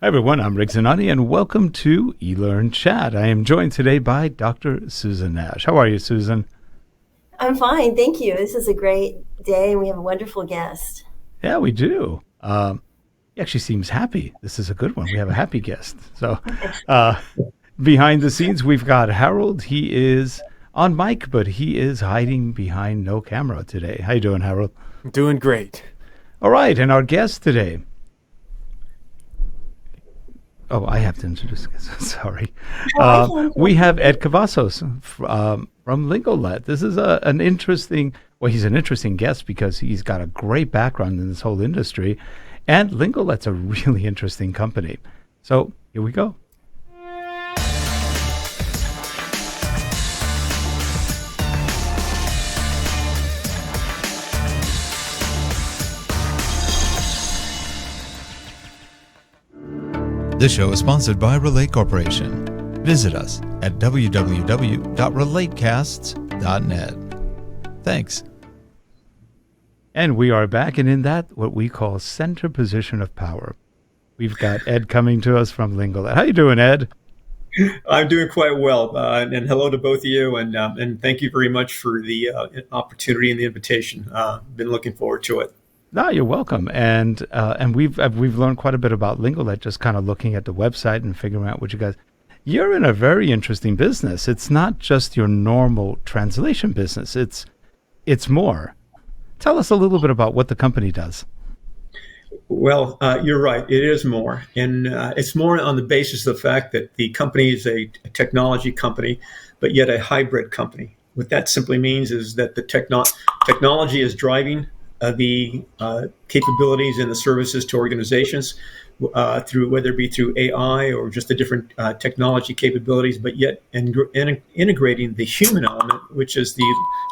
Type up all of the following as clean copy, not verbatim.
Hi everyone, I'm Rick Zanotti, and welcome to eLearnChat. I am joined today by Dr. Susan Nash. How are you, Susan? I'm fine, thank you. This is a great day, and we have a wonderful guest. Yeah, we do. He actually seems happy. This is a good one. We have a happy guest. So, uh, behind the scenes, we've got Harold. He is on mic, but he is hiding behind no camera today. How you doing, Harold? Doing great. All right, and our guest today. Oh, I have to introduce. Sorry. We have Ed Cavazos from Lingolet. This is an interesting, well, he's an interesting guest because he's got a great background in this whole industry. And Lingolet's a really interesting company. So here we go. This show is sponsored by Relate Corporation. Visit us at www.relatecasts.net. Thanks. And we are back, and in that, what we call center position of power. We've got Ed coming to us from Lingolet. How you doing, Ed? I'm doing quite well, and hello to both of you, and thank you very much for the opportunity and the invitation. Been looking forward to it. No, you're welcome. And we've learned quite a bit about Lingolet, just kind of looking at the website and figuring out what you guys. You're in a very interesting business. It's not just your normal translation business. It's more. Tell us a little bit about what the company does. Well, you're right. It is more, and it's more on the basis of the fact that the company is a technology company, but yet a hybrid company. What that simply means is that the technology is driving the capabilities and the services to organizations through whether it be through AI or just the different technology capabilities, but yet integrating the human element, which is the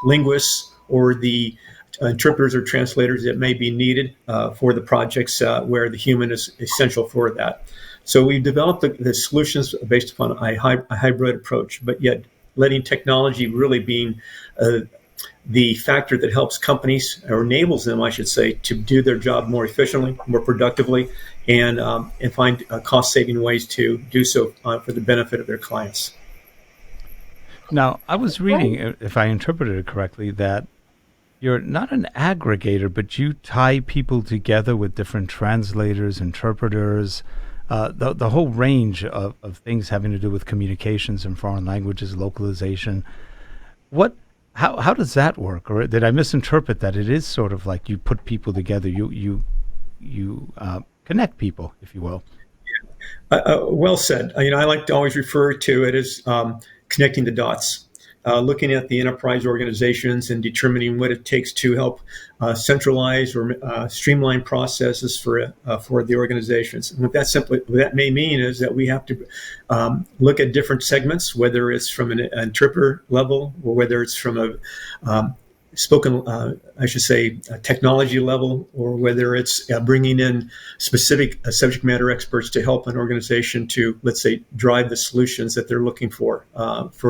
linguists or the interpreters or translators that may be needed for the projects where the human is essential for that. So we've developed the solutions based upon a hybrid approach, but yet letting technology really being the factor that helps companies, or enables them, I should say, to do their job more efficiently, more productively, and find cost-saving ways to do so for the benefit of their clients. Now, I was reading, if I interpreted it correctly, that you're not an aggregator, but you tie people together with different translators, interpreters, the whole range of things having to do with communications in foreign languages, localization. How does that work? Or did I misinterpret that? It is sort of like you put people together, you connect people, if you will. Well said. I like to always refer to it as connecting the dots. Looking at the enterprise organizations and determining what it takes to help centralize or streamline processes for the organizations. And what that may mean is that we have to look at different segments, whether it's from an interpreter level or whether it's from a spoken, technology level, or whether it's bringing in specific subject matter experts to help an organization to, let's say, drive the solutions that they're looking for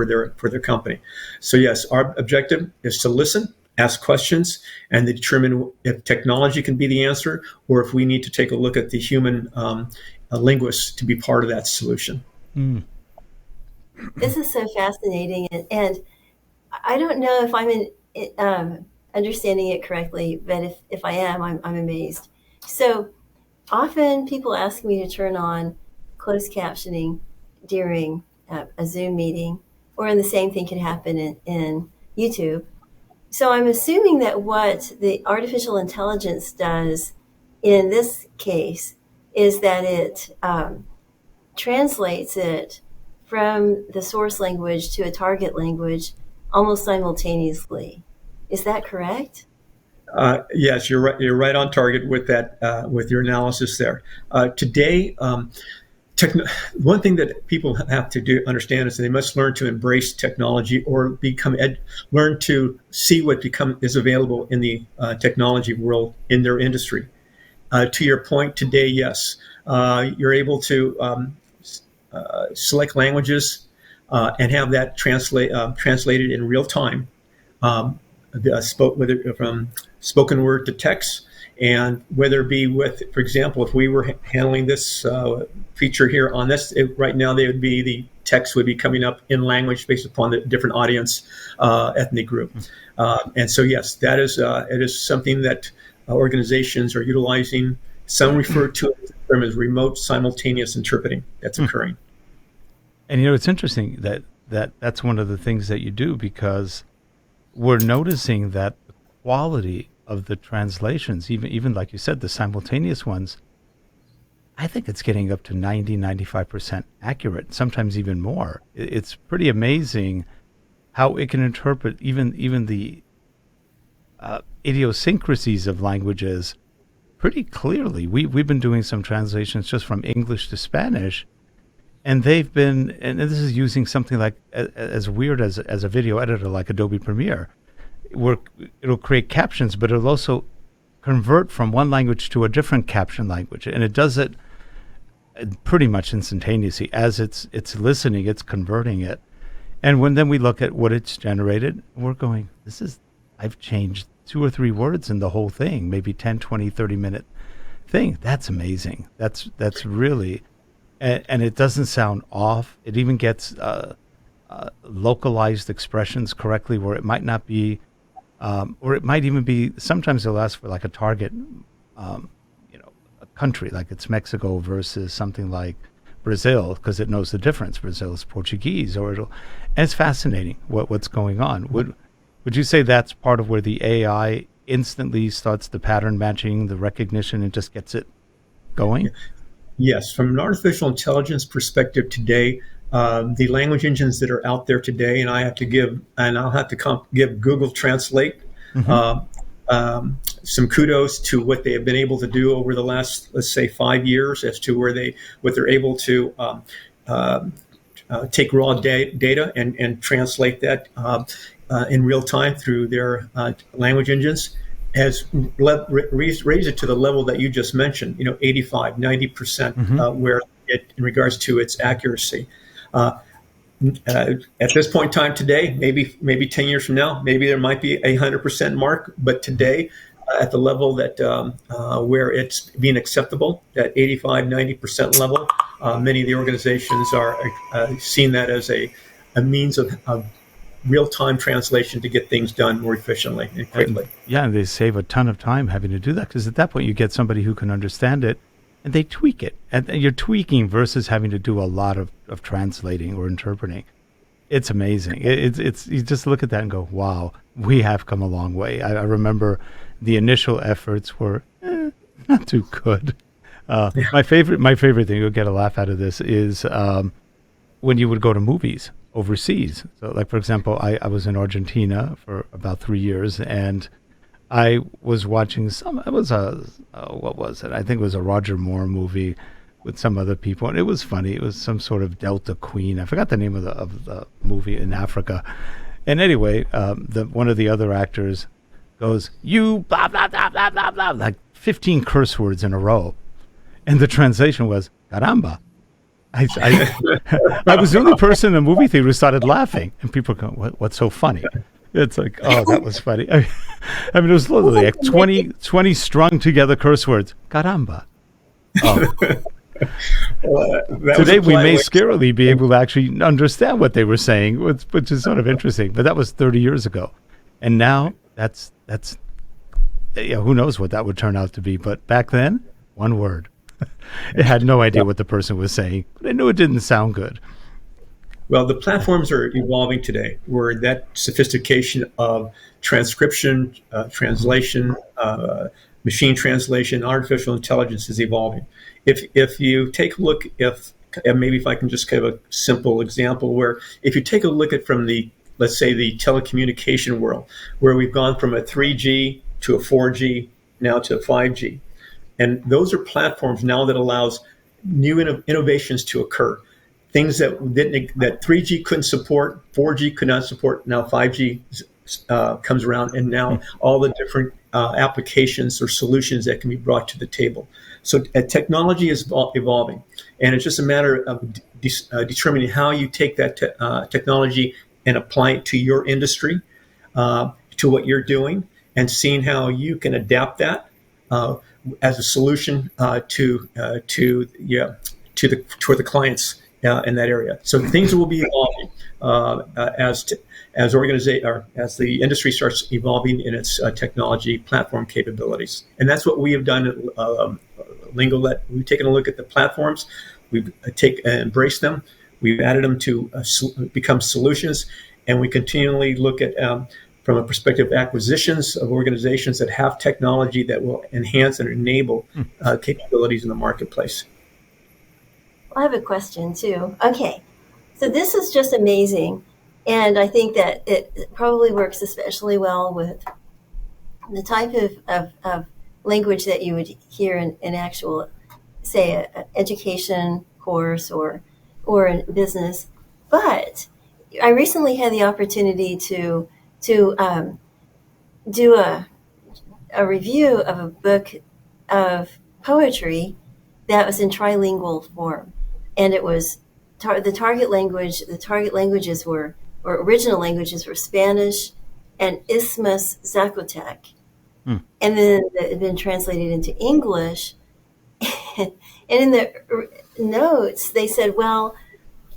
their company. So yes, our objective is to listen, ask questions, and determine if technology can be the answer, or if we need to take a look at the human linguists to be part of that solution. Mm. This is so fascinating, and I don't know if I'm understanding it correctly, but if I am, I'm amazed. So often people ask me to turn on closed captioning during a Zoom meeting, or the same thing can happen in YouTube. So I'm assuming that what the artificial intelligence does in this case is that it translates it from the source language to a target language almost simultaneously. Is that correct? Yes, you're right. You're right on target with that, with your analysis there. Today, one thing that people have to understand is that they must learn to embrace technology or learn to see what is available in the technology world in their industry. To your point, today, yes, you're able to select languages and have that translated in real time, spoke whether from spoken word to text. And whether it be with, for example, if we were handling this feature here on this, right now the text would be coming up in language based upon the different audience ethnic group. And so, yes, it is something that organizations are utilizing. Some refer to it as remote simultaneous interpreting that's occurring. And it's interesting that's one of the things that you do, because we're noticing that the quality of the translations, even like you said, the simultaneous ones, I think it's getting up to 95% accurate, sometimes even more. It's pretty amazing how it can interpret even the idiosyncrasies of languages pretty clearly. We've been doing some translations just from English to Spanish, and they've been, and this is using something like as weird as a video editor like Adobe Premiere, where it'll create captions, but it'll also convert from one language to a different caption language, and it does it pretty much instantaneously. As it's listening, it's converting it. And then we look at what it's generated, we're going, I've changed 2 or 3 words in the whole thing, maybe 10, 20, 30-minute thing. That's amazing. That's really, and it doesn't sound off. It even gets localized expressions correctly, where it might not be, or it might even be, sometimes they'll ask for like a target, a country, like it's Mexico versus something like Brazil, because it knows the difference. Brazil is Portuguese, and it's fascinating what's going on. Would you say that's part of where the AI instantly starts the pattern matching, the recognition, and just gets it going? Yes, from an artificial intelligence perspective today, the language engines that are out there today, and I'll have to give Google Translate some kudos to what they have been able to do over the last, let's say, 5 years, as to what they're able to take raw data and translate that in real time through their language engines, has raised it to the level that you just mentioned, 85, 90%, where in regards to its accuracy. At this point in time today, maybe 10 years from now, maybe there might be a 100% mark, but today, at the level that where it's being acceptable, that 85, 90% level, many of the organizations are seeing that as a means of real-time translation to get things done more efficiently and quickly. And they save a ton of time having to do that, because at that point you get somebody who can understand it, and they tweak it. And you're tweaking versus having to do a lot of translating or interpreting. It's amazing. It's you just look at that and go, wow, we have come a long way. I remember the initial efforts were not too good. My favorite thing, you'll get a laugh out of this, is when you would go to movies overseas. So, like, for example, I was in Argentina for about 3 years, and I was watching what was it? I think it was a Roger Moore movie with some other people, and it was funny. It was some sort of Delta Queen. I forgot the name of the movie in Africa. And anyway, one of the other actors goes, "You blah blah blah blah blah blah," like 15 curse words in a row, and the translation was "caramba." I was the only person in the movie theater who started laughing, and people go, "What's so funny?" It's like, oh, that was funny. I mean, it was literally like 20 strung together curse words. Caramba. Oh. Today we may scarily be able to actually understand what they were saying, which is sort of interesting. But that was 30 years ago, and now that's who knows what that would turn out to be. But back then, one word. It had no idea what the person was saying, but I knew it didn't sound good. Well, the platforms are evolving today, where that sophistication of transcription, translation, machine translation, artificial intelligence is evolving. If you take a look, maybe if I can just give a simple example, where if you take a look at from let's say the telecommunication world, where we've gone from a 3G to a 4G, now to a 5G. And those are platforms now that allows new innovations to occur. Things that 3G couldn't support, 4G could not support, now 5G comes around, and now all the different applications or solutions that can be brought to the table. So technology is evolving, and it's just a matter of determining how you take that technology and apply it to your industry, to what you're doing, and seeing how you can adapt that as a solution to the clients in that area. So things will be evolving as the industry starts evolving in its technology platform capabilities, and that's what we have done at Lingolet. We've taken a look at the platforms, we've embraced them, we've added them to become solutions, and we continually look at from a perspective of acquisitions of organizations that have technology that will enhance and enable capabilities in the marketplace. I have a question too. Okay, so this is just amazing, and I think that it probably works especially well with the type of language that you would hear in actual, say, an education course or in business. But I recently had the opportunity to do a review of a book of poetry that was in trilingual form, and it was the target languages were, or original languages were, Spanish and Isthmus Zacatec, and then it had been translated into English. And in the notes they said, well,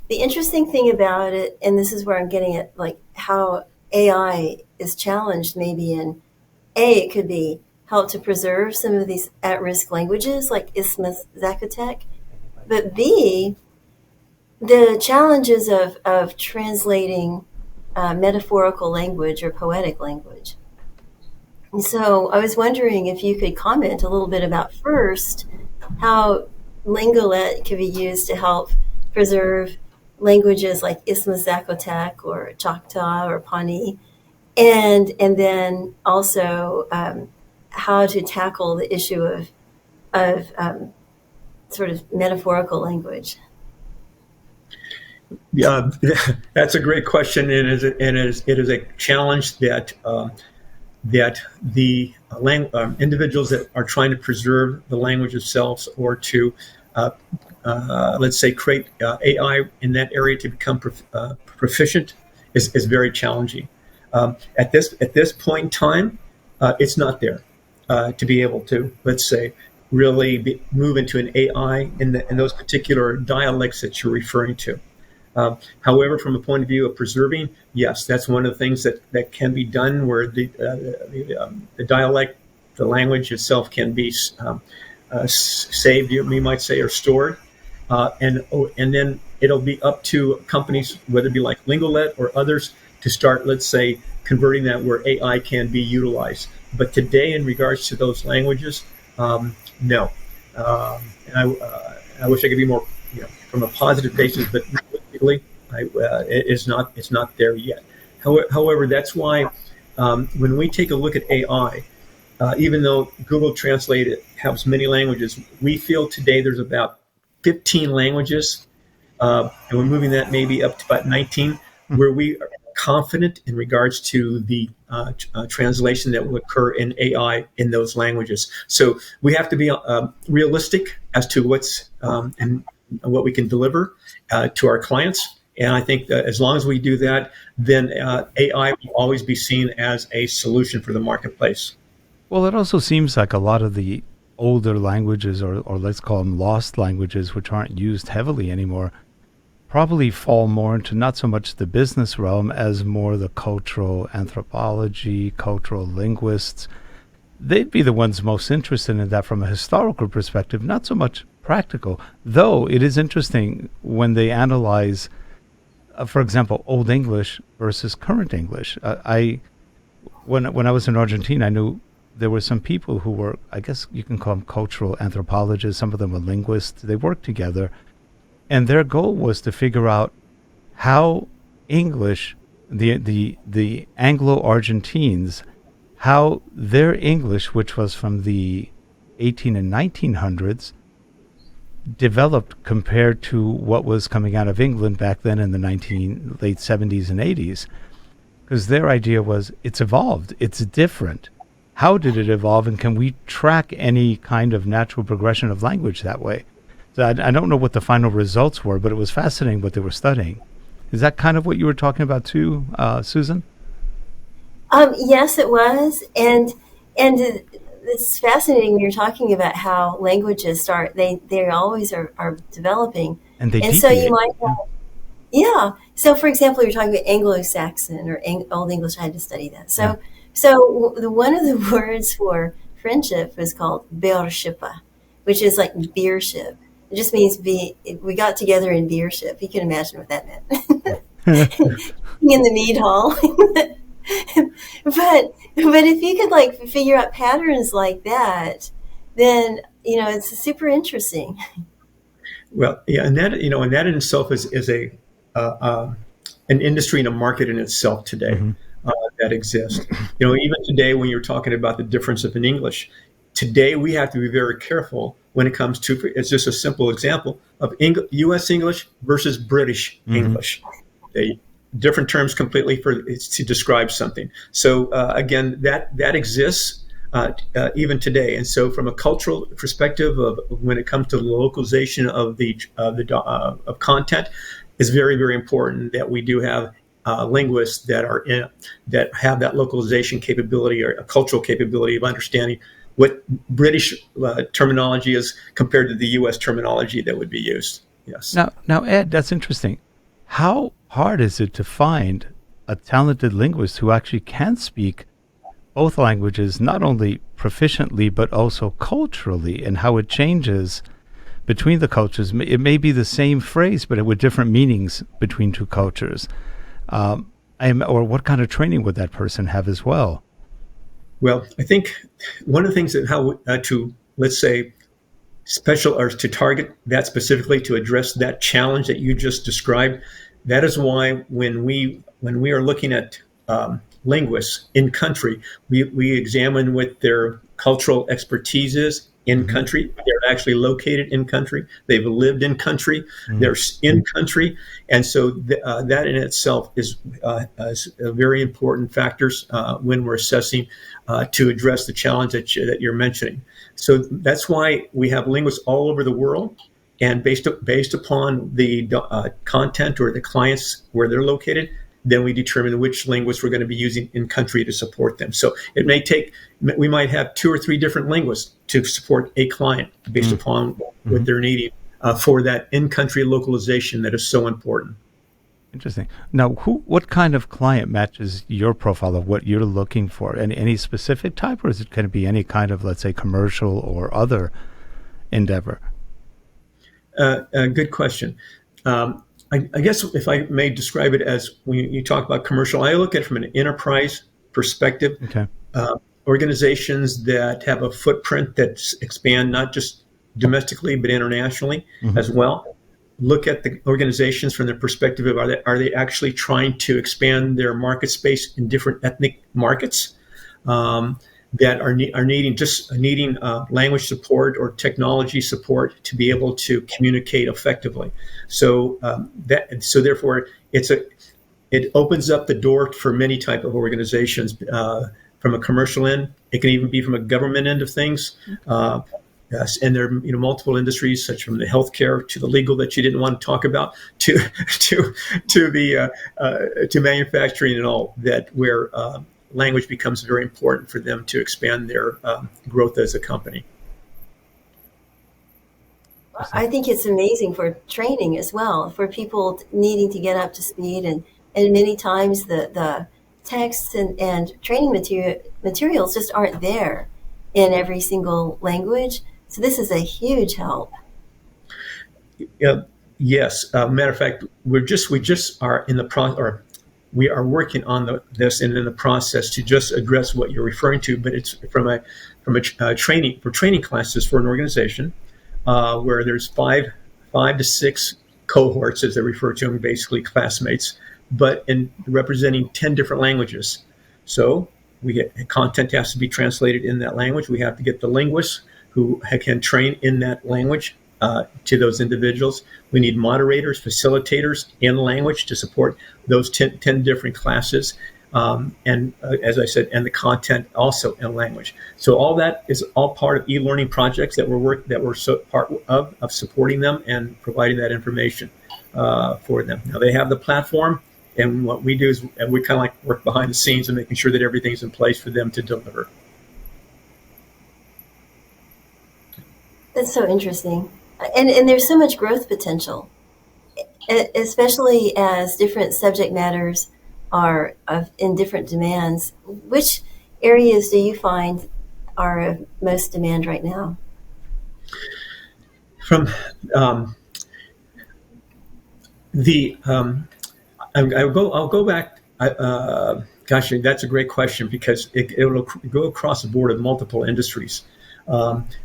the interesting thing about it, and this is where I'm getting at, like how AI is challenged maybe in it could be help to preserve some of these at-risk languages like Isthmus Zacatec, but B, the challenges of translating metaphorical language or poetic language. And so I was wondering if you could comment a little bit about first how Lingolet can be used to help preserve languages like Isthmus Zacatec or Choctaw or Pawnee, and then also how to tackle the issue of sort of metaphorical language. Yeah, that's a great question, and it is a challenge that the individuals that are trying to preserve the language themselves, or to let's say create AI in that area to become proficient, is very challenging. At this point in time, it's not there to be able to, let's say, really move into an AI in those particular dialects that you're referring to. However, from a point of view of preserving, yes, that's one of the things that can be done, where the dialect, the language itself, can be saved, we might say, or stored, and then it'll be up to companies, whether it be like Lingolet or others, to start, let's say, converting that where AI can be utilized. But today, in regards to those languages, no. And I wish I could be more, from a positive basis, but it's not there yet. However, that's why when we take a look at AI, even though Google Translate has many languages, we feel today there's about 15 languages, and we're moving that maybe up to about 19, where we are confident in regards to the translation that will occur in AI in those languages. So we have to be realistic as to what's and what we can deliver to our clients. And I think that as long as we do that, then AI will always be seen as a solution for the marketplace. Well, it also seems like a lot of the older languages, or let's call them lost languages, which aren't used heavily anymore, probably fall more into not so much the business realm as more the cultural anthropology, cultural linguists. They'd be the ones most interested in that from a historical perspective, not so much practical. Though it is interesting when they analyze, for example, Old English versus current English. When I was in Argentina, I knew there were some people who were, I guess you can call them cultural anthropologists. Some of them were linguists. They worked together, and their goal was to figure out how English, the Anglo-Argentines, how their English, which was from the 18 and 1900s, developed compared to what was coming out of England back then in the late 70s and 80s. Because their idea was, it's evolved, it's different. How did it evolve, and can we track any kind of natural progression of language that way? So I don't know what the final results were, but it was fascinating what they were studying. Is that kind of what you were talking about too, Susan? Yes, it was, and it's fascinating when you're talking about how languages start. They always are developing, And they and so you deviate. might have, yeah. So, for example, you're talking about Anglo-Saxon or Old English. I had to study that. Yeah. So one of the words for friendship is called beorshippa, which is like beer ship. It just means we got together in beer ship. You can imagine what that meant. In the mead hall. but if you could like figure out patterns like that, then it's super interesting. Well, yeah, and that in itself is a an industry and a market in itself today that exists. Even today, when you're talking about the difference of in English, today we have to be very careful when it comes to. It's just a simple example of U.S. English versus British English. They different terms completely to describe something. So again, that exists. Even today, and so from a cultural perspective of when it comes to the localization of of content, is very, very important that we do have linguists that have that localization capability or a cultural capability of understanding what British terminology is compared to the U.S. terminology that would be used. Yes. Now, Ed, that's interesting. How hard is it to find a talented linguist who actually can speak both languages, not only proficiently, but also culturally, and how it changes between the cultures? It may be the same phrase, but with different meanings between two cultures. Or what kind of training would that person have as well? Well, I think one of the things that to, let's say, special or to target that specifically to address that challenge that you just described, that is why when we are looking at linguists in country, we examine what their cultural expertise is in country. They're actually located in country. They've lived in country. They're in country. And so that in itself is a very important factors when we're assessing to address the challenge that you're mentioning. So that's why we have linguists all over the world. And based upon the content or the clients where they're located, then we determine which linguists we're going to be using in country to support them. So we might have 2 or 3 different linguists to support a client based upon what they're needing for that in-country localization that is so important. Interesting. Now, what kind of client matches your profile of what you're looking for? Any specific type, or is it going to be any kind of, let's say, commercial or other endeavor? Good question. I guess if I may describe it as when you talk about commercial, I look at it from an enterprise perspective. Okay. Organizations that have a footprint that expand not just domestically but internationally as well. Look at the organizations from the perspective of are they actually trying to expand their market space in different ethnic markets that are needing language support or technology support to be able to communicate effectively. So therefore it opens up the door for many type of organizations from a commercial end. It can even be from a government end of things. Yes, and there are multiple industries, such from the healthcare to the legal that you didn't want to talk about, to manufacturing and all that, where language becomes very important for them to expand their growth as a company. I think it's amazing for training as well, for people needing to get up to speed, and many times the texts and training materials just aren't there in every single language. So this is a huge help. Yes. Matter of fact, we just are in the process, or we are working on this and in the process to just address what you're referring to. But it's from a training classes for an organization where there's five to six cohorts, as they refer to them, basically classmates, but in representing 10 different languages. So content has to be translated in that language. We have to get the linguists who can train in that language to those individuals. We need moderators, facilitators in language to support those 10 different classes. And as I said, and the content also in language. So all that is all part of e-learning projects that we're part of supporting them and providing that information for them. Now they have the platform, And what we do is we kind of like work behind the scenes and making sure that everything's in place for them to deliver. That's so interesting. And there's so much growth potential, especially as different subject matters are in different demands. Which areas do you find are of most demand right now? From I'll go back. Gosh, that's a great question, because it'll go across the board of multiple industries,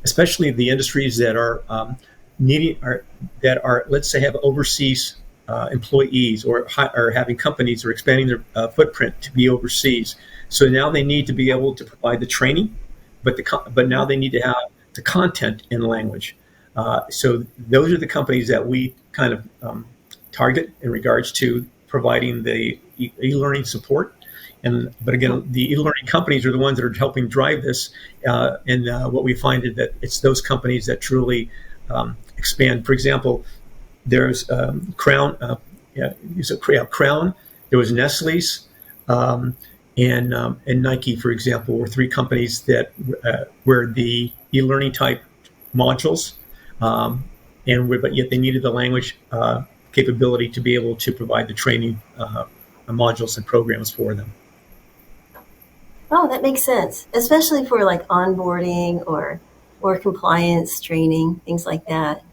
especially the industries that are let's say have overseas employees, or having companies or expanding their footprint to be overseas. So now they need to be able to provide the training, but now they need to have the content in language. So those are the companies that we kind of target in regards to providing the e-learning support. But again, the e-learning companies are the ones that are helping drive this. And what we find is that it's those companies that truly expand. For example, there's Crown. Crown. There was Nestle's, and Nike, for example, were three companies that were the e-learning type modules, but yet they needed the language capability to be able to provide the training modules and programs for them. Oh, that makes sense, especially for like onboarding or compliance training, things like that.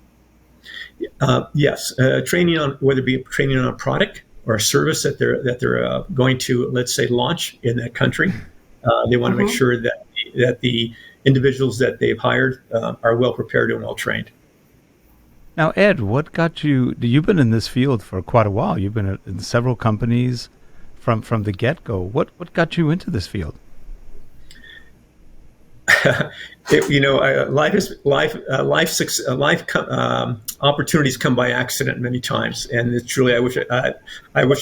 Yes, training on, whether it be training on a product or a service that they're going to, let's say, launch in that country. They want to make sure that the individuals that they've hired are well prepared and well trained. Now, Ed, what got you? You've been in this field for quite a while. You've been in several companies from the get-go. What got you into this field? Life opportunities come by accident many times, and it's truly, I wish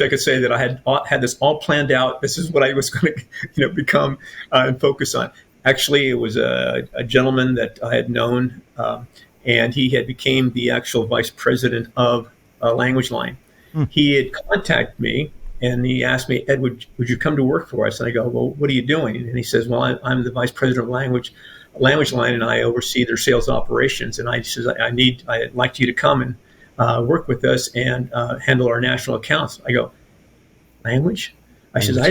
I could say that I had this all planned out. This is what I was going to become and focus on. Actually, it was a gentleman that I had known, and he had became the actual vice president of Language Line. He had contacted me, and he asked me, Ed, would you come to work for us? And I go, well, what are you doing? And he says, well, I'm the vice president of Language Line, and I oversee their sales operations. And I says, I'd like you to come and work with us and handle our national accounts. I go, language? I says, I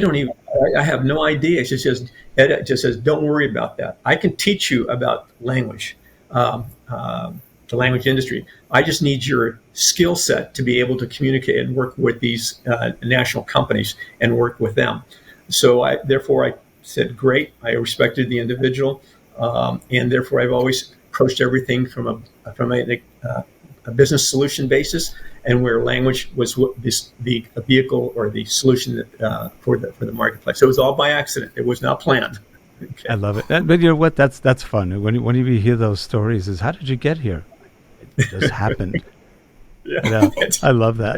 have no idea. Ed just says, don't worry about that. I can teach you about language, the language industry. I just need your skill set to be able to communicate and work with these national companies and work with them. So therefore I said, great. I respected the individual. And therefore I've always approached everything from a business solution basis, and where language was the vehicle or the solution for the marketplace. So it was all by accident. It was not planned. Okay. I love it. But you know what? That's fun. When you hear those stories, is how did you get here? It just happened. Yeah. I love that.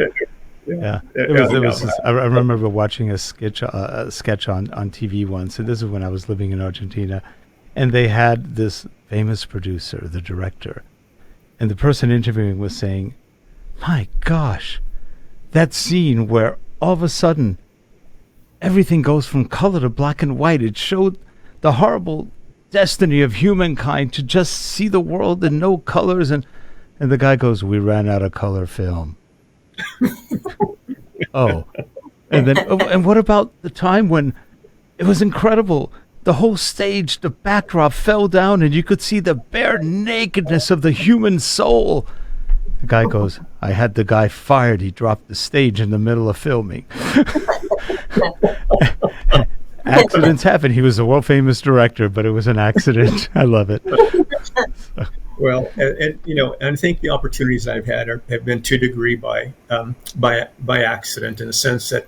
Yeah. It was. I remember watching a sketch on TV once, and this is when I was living in Argentina, and they had this famous producer, the director, and the person interviewing was saying, my gosh, that scene where all of a sudden everything goes from color to black and white. It showed the horrible destiny of humankind to just see the world in no colors. And the guy goes, we ran out of color film. Oh. And then, and what about the time when it was incredible? The whole stage, the backdrop fell down and you could see the bare nakedness of the human soul. The guy goes, I had the guy fired. He dropped the stage in the middle of filming. Accidents happen. He was a world-famous director, but it was an accident. I love it. So. Well, and I think the opportunities I've had have been to a degree by accident, in the sense that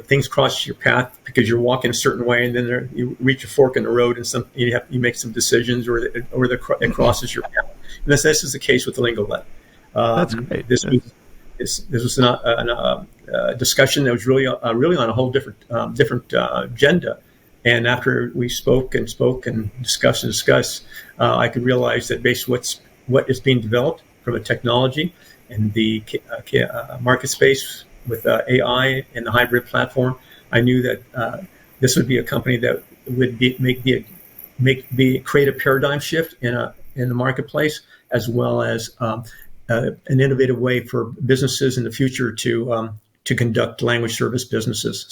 things cross your path because you're walking a certain way, and then you reach a fork in the road, and you make some decisions, or it crosses your path. And this is the case with the Lingolet. That's great. This was not a discussion that was really on a whole different agenda. And after we spoke and discussed, I could realize that based on what is being developed from a technology and the market space with AI and the hybrid platform, I knew that this would be a company that would create a paradigm shift in the marketplace, as well as an innovative way for businesses in the future to conduct language service businesses.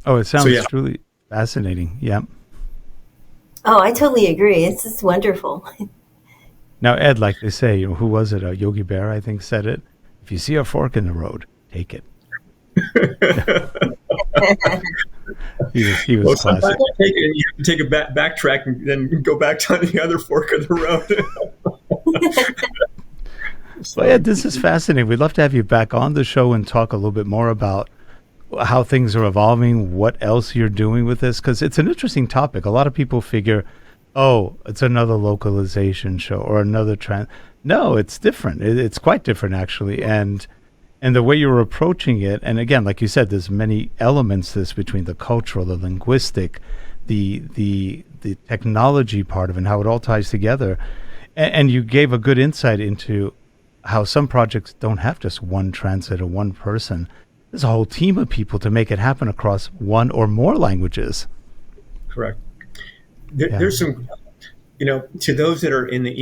It sounds truly fascinating. Yeah. Oh, I totally agree. It's wonderful. Now, Ed, like they say, who was it? Yogi Bear, I think, said it. If you see a fork in the road, take it. He was sometimes classic. you take it and you have to take a backtrack and then go back to the other fork of the road. Well, Ed, this is fascinating. We'd love to have you back on the show and talk a little bit more about how things are evolving, what else you're doing with this, because it's an interesting topic. A lot of people figure, oh, it's another localization show or another No, it's different. It's quite different, actually. And the way you're approaching it, and again, like you said, there's many elements to this between the cultural, the linguistic, the technology part of it, and how it all ties together. And you gave a good insight into how some projects don't have just one translator, one person. There's a whole team of people to make it happen across one or more languages. Correct. There's some, to those that are in the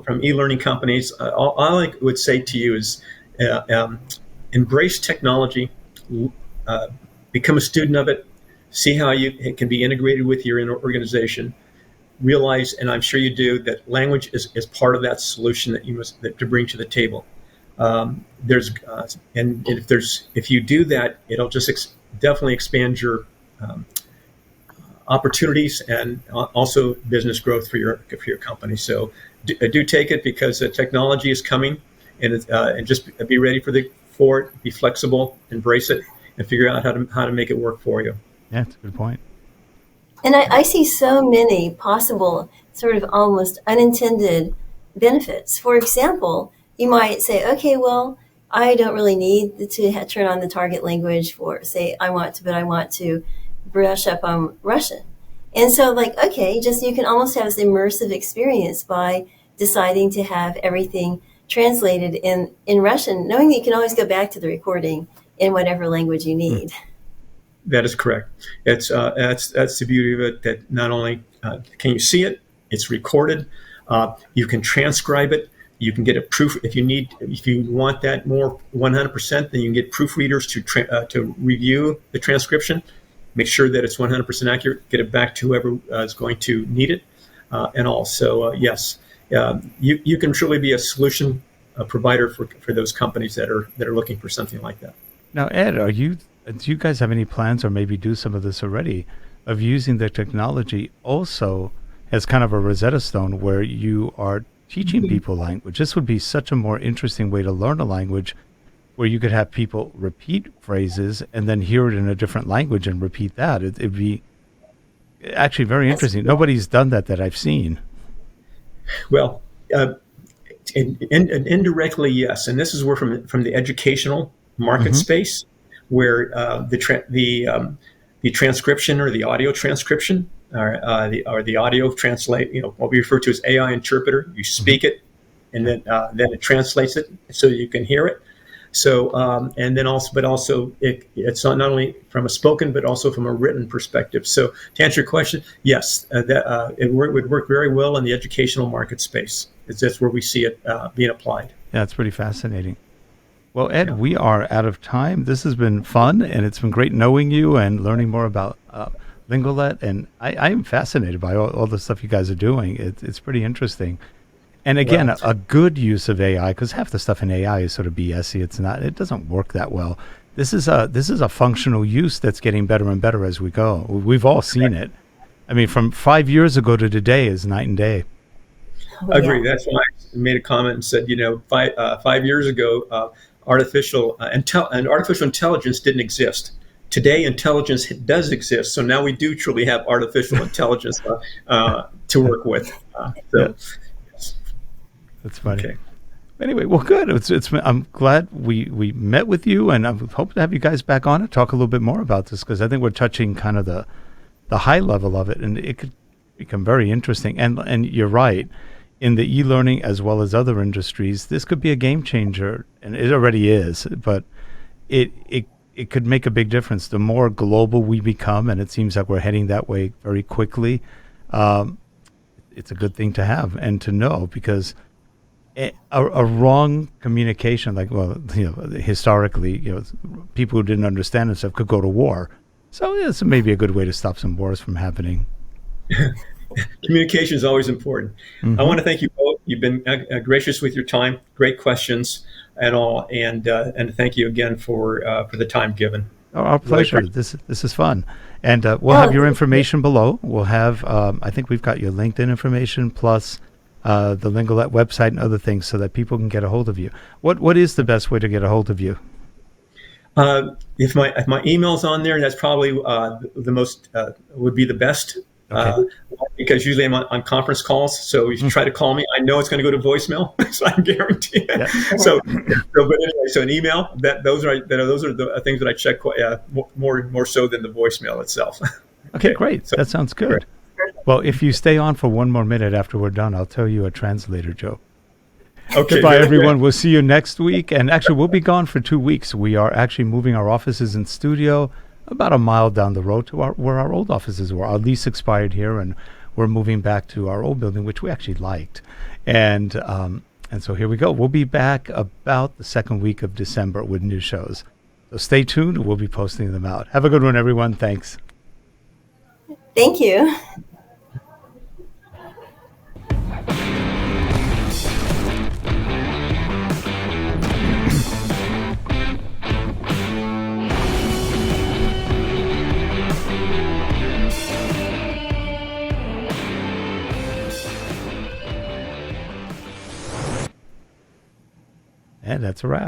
from e-learning companies, all I would say to you is embrace technology, become a student of it, see how it can be integrated with your organization. Realize, and I'm sure you do, that language is part of that solution that you must to bring to the table. If you do that, it'll just definitely expand your opportunities and also business growth for your company. So do take it, because the technology is coming, and just be ready for it. Be flexible, embrace it, and figure out how to make it work for you. Yeah, that's a good point. And I see so many possible sort of almost unintended benefits. For example, you might say, okay, well, I don't really need to turn on the target language for, say, I want to brush up on Russian. And so, okay, you can almost have this immersive experience by deciding to have everything translated in Russian, knowing that you can always go back to the recording in whatever language you need. That is correct. It's that's the beauty of it. That not only can you see it, it's recorded. You can transcribe it. You can get a proof if you want that more 100%. Then you can get proofreaders to review the transcription, make sure that it's 100% accurate, get it back to whoever is going to need it, and also yes, you can truly be a solution provider for those companies that are looking for something like that. Now, Ed, do you guys have any plans, or maybe do some of this already, of using the technology also as kind of a Rosetta Stone where you are teaching people language? This would be such a more interesting way to learn a language, where you could have people repeat phrases and then hear it in a different language and repeat that. It'd be actually very interesting. Nobody's done that I've seen. Well, indirectly, yes. And this is where from the educational market space, where the transcription or the audio transcription or the audio translate, what we refer to as AI interpreter. You speak it, and then it translates it so you can hear it. So and then also, it's not only from a spoken but also from a written perspective. So to answer your question, yes, it would work very well in the educational market space. That's where we see it being applied. Yeah, it's pretty fascinating. Well, Ed, we are out of time. This has been fun, and it's been great knowing you and learning more about Lingolet. And I am fascinated by all the stuff you guys are doing. It's pretty interesting. And again, a good use of AI, because half the stuff in AI is sort of BS-y. It doesn't work that well. This is a functional use that's getting better and better as we go. We've all seen it. I mean, from 5 years ago to today is night and day. Oh, Agree. That's why I made a comment and said, 5 years ago, artificial intelligence didn't exist. Today, intelligence does exist. So now we do truly have artificial intelligence to work with. That's funny. Okay. Anyway, well, good. I'm glad we met with you, and I hope to have you guys back on and talk a little bit more about this, because I think we're touching kind of the high level of it, and it could become very interesting. And you're right. in the e-learning as well as other industries, this could be a game changer, and it already is, but it could make a big difference. The more global we become, and it seems like we're heading that way very quickly, it's a good thing to have and to know, because a wrong communication, like, well, historically, people who didn't understand and stuff could go to war. So it's maybe a good way to stop some wars from happening. Communication is always important. Mm-hmm. I want to thank you both. You've been gracious with your time, great questions and all, and thank you again for the time given. Oh, our pleasure. This is fun. And we'll have your information below. We'll have, I think we've got your LinkedIn information, plus the Lingolet website and other things, so that people can get a hold of you. What is the best way to get a hold of you? If my email's on there, that's probably the most would be the best. Okay. Because usually I'm on conference calls, so you try to call me. I know it's going to go to voicemail, so I guarantee it. Yeah. So, but anyway, so an email. Those are the things that I check more so than the voicemail itself. Okay, great. So, that sounds good. Great. Well, if you stay on for one more minute after we're done, I'll tell you a translator joke. Okay. Goodbye, everyone. We'll see you next week. And actually, we'll be gone for 2 weeks. We are actually moving our offices and studio about a mile down the road to where our old offices were. Our lease expired here, and we're moving back to our old building, which we actually liked. And so here we go. We'll be back about the second week of December with new shows. So stay tuned. We'll be posting them out. Have a good one, everyone. Thanks. Thank you. And that's a wrap.